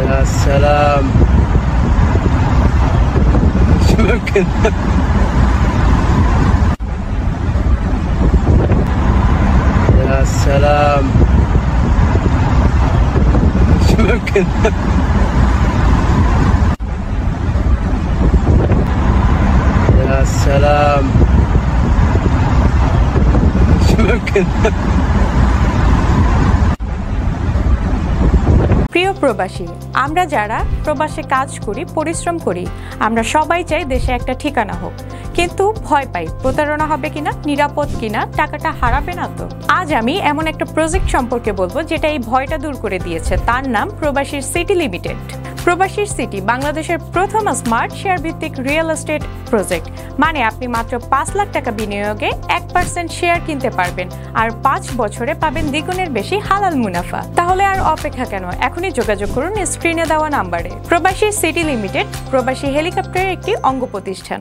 يا سلام. مش ممكن. يا سلام. مش ممكن. يا سلام. مش ممكن. প্রিয় প্রবাসী, আমরা যারা প্রবাসে কাজ করি, পরিশ্রম করি, আমরা সবাই চাই দেশে একটা ঠিকানা হোক, কিন্তু ভয় পাই প্রতারণা হবে কিনা, নিরাপদ কিনা, টাকাটা হারাবে না তো। আজ আমি এমন একটা প্রজেক্ট সম্পর্কে বলবো যেটা এই ভয়টা দূর করে দিয়েছে। তার নাম প্রবাসীর সিটি লিমিটেড। প্রবাসীর সিটি বাংলাদেশের প্রথম স্মার্ট শেয়ার ভিত্তিক রিয়েল এস্টেট প্রজেক্ট। মানে আপনি মাত্র 5 লাখ টাকা বিনিয়োগে 1% শেয়ার কিনতে পারবেন, আর 5 বছরে পাবেন দ্বিগুণের বেশি হালাল মুনাফা। তাহলে আর অপেক্ষা কেন? এখনই যোগাযোগ করুন স্ক্রিনে দেওয়া নাম্বারে। প্রবাসী সিটি লিমিটেড প্রবাসী হেলিকপ্টারের একটি অঙ্গ প্রতিষ্ঠান।